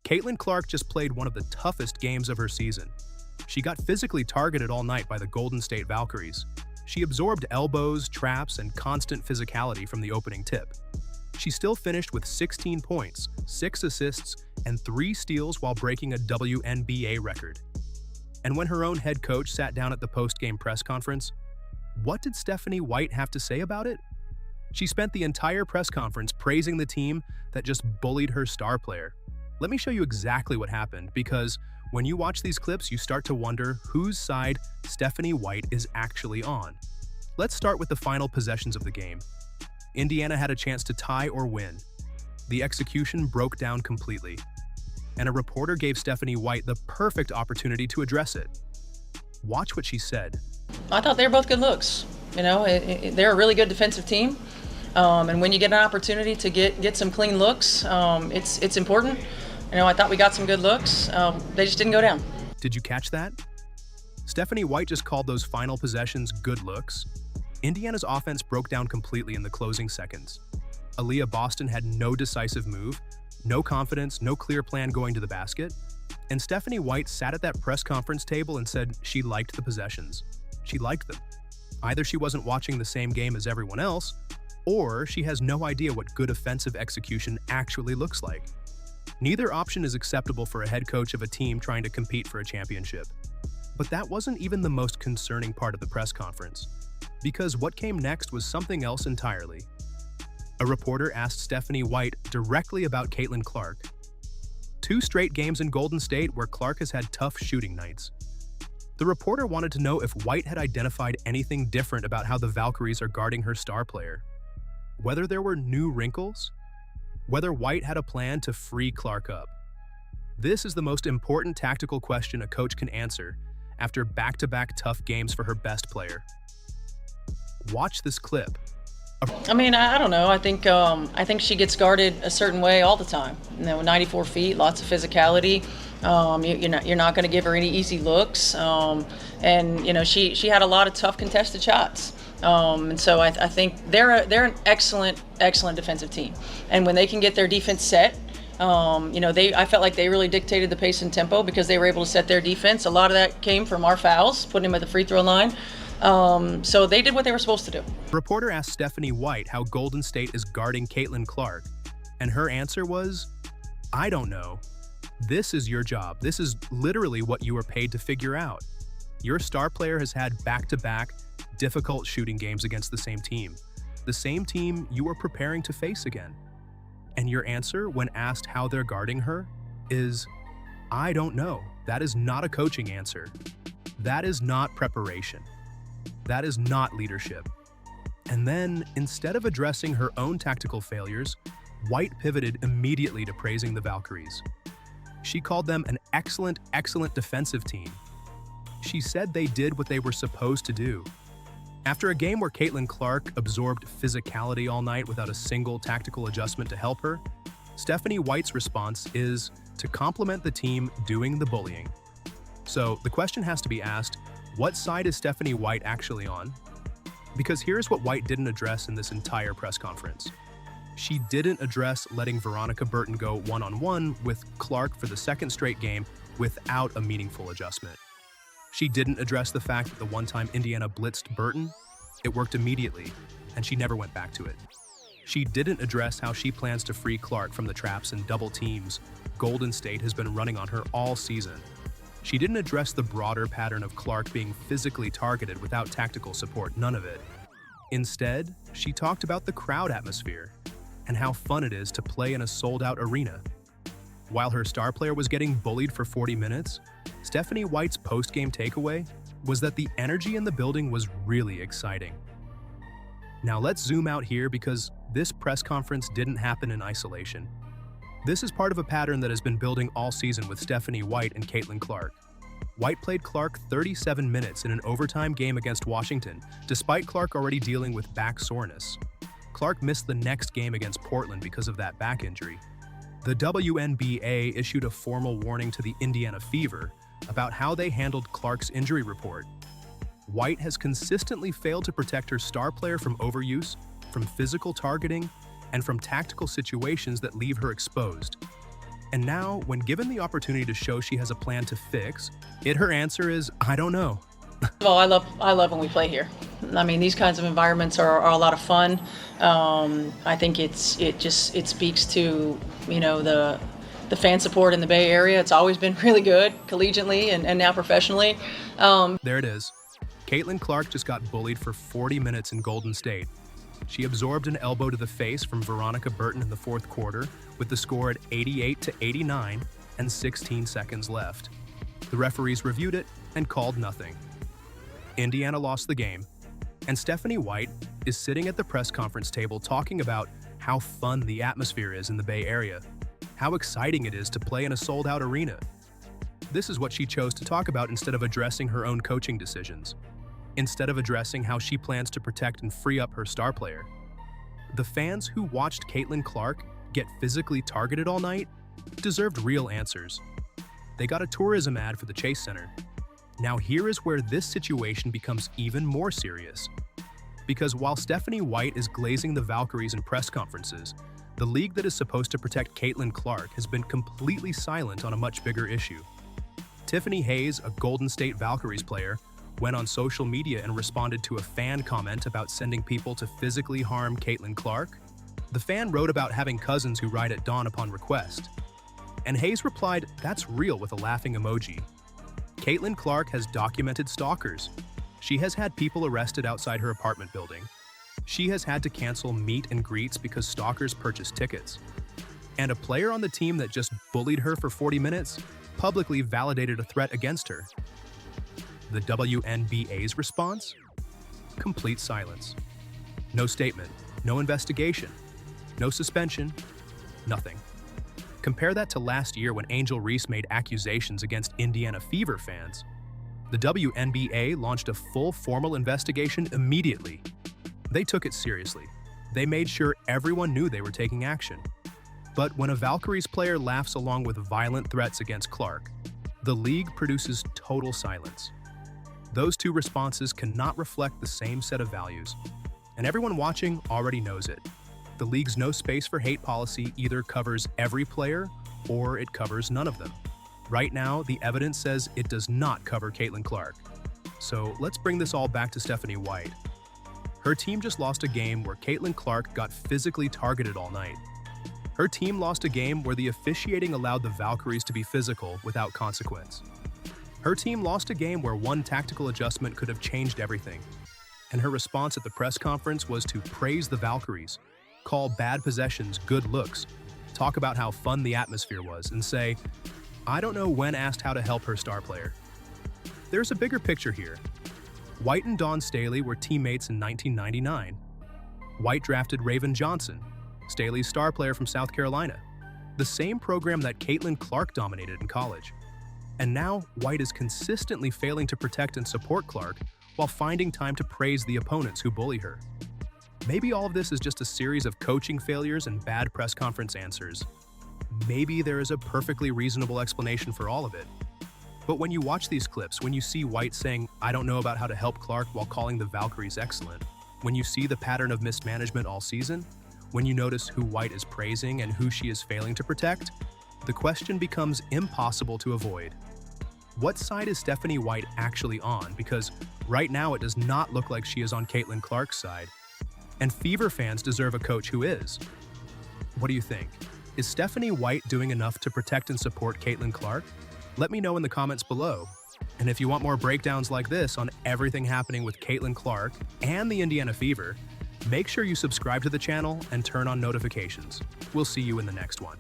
Caitlin Clark just played one of the toughest games of her season. She got physically targeted all night by the Golden State Valkyries. She absorbed elbows, traps, and constant physicality from the opening tip. She still finished with 16 points, 6 assists, and 3 steals while breaking a WNBA record. And when her own head coach sat down at the post-game press conference, what did Stephanie White have to say about it? She spent the entire press conference praising the team that just bullied her star player. Let me show you exactly what happened, because when you watch these clips, you start to wonder whose side Stephanie White is actually on. Let's start with the final possessions of the game. Indiana had a chance to tie or win. The execution broke down completely, and a reporter gave Stephanie White the perfect opportunity to address it. Watch what she said. I thought they were both good looks. You know, they're a really good defensive team. And when you get an opportunity to get some clean looks, it's important. You know, I thought we got some good looks. They just didn't go down. Did you catch that? Stephanie White just called those final possessions good looks. Indiana's offense broke down completely in the closing seconds. Aaliyah Boston had no decisive move, no confidence, no clear plan going to the basket. And Stephanie White sat at that press conference table and said she liked the possessions. She liked them. Either she wasn't watching the same game as everyone else, or she has no idea what good offensive execution actually looks like. Neither option is acceptable for a head coach of a team trying to compete for a championship. But that wasn't even the most concerning part of the press conference, because what came next was something else entirely. A reporter asked Stephanie White directly about Caitlin Clark. 2 straight games in Golden State where Clark has had tough shooting nights. The reporter wanted to know if White had identified anything different about how the Valkyries are guarding her star player. Whether there were new wrinkles? Whether White had a plan to free Clark up. This is the most important tactical question a coach can answer after back-to-back tough games for her best player. Watch this clip. I mean, I don't know. I think she gets guarded a certain way all the time. You know, 94 feet, lots of physicality. You're not going to give her any easy looks. And you know, she had a lot of tough contested shots. And so I think they're an excellent defensive team. And when they can get their defense set, you know, I felt like they really dictated the pace and tempo because they were able to set their defense. A lot of that came from our fouls, putting them at the free throw line. So they did what they were supposed to do. The reporter asked Stephanie White how Golden State is guarding Caitlin Clark, and her answer was, "I don't know. This is your job. This is literally what you are paid to figure out. Your star player has had back-to-back difficult shooting games against the same team you are preparing to face again. And your answer when asked how they're guarding her is, I don't know. That is not a coaching answer. That is not preparation. That is not leadership." And then, instead of addressing her own tactical failures, White pivoted immediately to praising the Valkyries. She called them an excellent defensive team. She said they did what they were supposed to do. After a game where Caitlin Clark absorbed physicality all night without a single tactical adjustment to help her, Stephanie White's response is to compliment the team doing the bullying. So the question has to be asked, what side is Stephanie White actually on? Because here's what White didn't address in this entire press conference. She didn't address letting Veronica Burton go one-on-one with Clark for the second straight game without a meaningful adjustment. She didn't address the fact that the one time Indiana blitzed Burton, it worked immediately, and she never went back to it. She didn't address how she plans to free Clark from the traps and double teams Golden State has been running on her all season. She didn't address the broader pattern of Clark being physically targeted without tactical support, none of it. Instead, she talked about the crowd atmosphere and how fun it is to play in a sold-out arena. While her star player was getting bullied for 40 minutes, Stephanie White's post-game takeaway was that the energy in the building was really exciting. Now let's zoom out here because this press conference didn't happen in isolation. This is part of a pattern that has been building all season with Stephanie White and Caitlin Clark. White played Clark 37 minutes in an overtime game against Washington, despite Clark already dealing with back soreness. Clark missed the next game against Portland because of that back injury. The WNBA issued a formal warning to the Indiana Fever about how they handled Clark's injury report. White has consistently failed to protect her star player from overuse, from physical targeting, and from tactical situations that leave her exposed. And now, when given the opportunity to show she has a plan to fix, her answer is, I don't know. Well, I love when we play here. I mean, these kinds of environments are a lot of fun. I think it speaks to, you know, the fan support in the Bay Area. It's always been really good, collegiately and now professionally. There it is. Caitlin Clark just got bullied for 40 minutes in Golden State. She absorbed an elbow to the face from Veronica Burton in the fourth quarter, with the score at 88-89 and 16 seconds left. The referees reviewed it and called nothing. Indiana lost the game, and Stephanie White is sitting at the press conference table talking about how fun the atmosphere is in the Bay Area, how exciting it is to play in a sold-out arena. This is what she chose to talk about instead of addressing her own coaching decisions, instead of addressing how she plans to protect and free up her star player. The fans who watched Caitlin Clark get physically targeted all night deserved real answers. They got a tourism ad for the Chase Center. Now here is where this situation becomes even more serious. Because while Stephanie White is glazing the Valkyries in press conferences, the league that is supposed to protect Caitlin Clark has been completely silent on a much bigger issue. Tiffany Hayes, a Golden State Valkyries player, went on social media and responded to a fan comment about sending people to physically harm Caitlin Clark. The fan wrote about having cousins who ride at dawn upon request. And Hayes replied, "That's real," with a laughing emoji. Caitlin Clark has documented stalkers. She has had people arrested outside her apartment building. She has had to cancel meet and greets because stalkers purchased tickets. And a player on the team that just bullied her for 40 minutes publicly validated a threat against her. The WNBA's response? Complete silence. No statement, no investigation, no suspension, nothing. Compare that to last year when Angel Reese made accusations against Indiana Fever fans. The WNBA launched a full formal investigation immediately. They took it seriously. They made sure everyone knew they were taking action. But when a Valkyries player laughs along with violent threats against Clark, the league produces total silence. Those two responses cannot reflect the same set of values, and everyone watching already knows it. The league's no space for hate policy either covers every player or it covers none of them. Right now, the evidence says it does not cover Caitlin Clark. So let's bring this all back to Stephanie White. Her team just lost a game where Caitlin Clark got physically targeted all night. Her team lost a game where the officiating allowed the Valkyries to be physical without consequence. Her team lost a game where one tactical adjustment could have changed everything. And her response at the press conference was to praise the Valkyries, call bad possessions good looks, talk about how fun the atmosphere was, and say, "I don't know," when asked how to help her star player. There's a bigger picture here. White and Dawn Staley were teammates in 1999. White drafted Raven Johnson, Staley's star player from South Carolina, the same program that Caitlin Clark dominated in college. And now, White is consistently failing to protect and support Clark while finding time to praise the opponents who bully her. Maybe all of this is just a series of coaching failures and bad press conference answers. Maybe there is a perfectly reasonable explanation for all of it. But when you watch these clips, when you see White saying, "I don't know about how to help Clark," while calling the Valkyries excellent, when you see the pattern of mismanagement all season, when you notice who White is praising and who she is failing to protect, the question becomes impossible to avoid. What side is Stephanie White actually on? Because right now it does not look like she is on Caitlin Clark's side. And Fever fans deserve a coach who is. What do you think? Is Stephanie White doing enough to protect and support Caitlin Clark? Let me know in the comments below. And if you want more breakdowns like this on everything happening with Caitlin Clark and the Indiana Fever, make sure you subscribe to the channel and turn on notifications. We'll see you in the next one.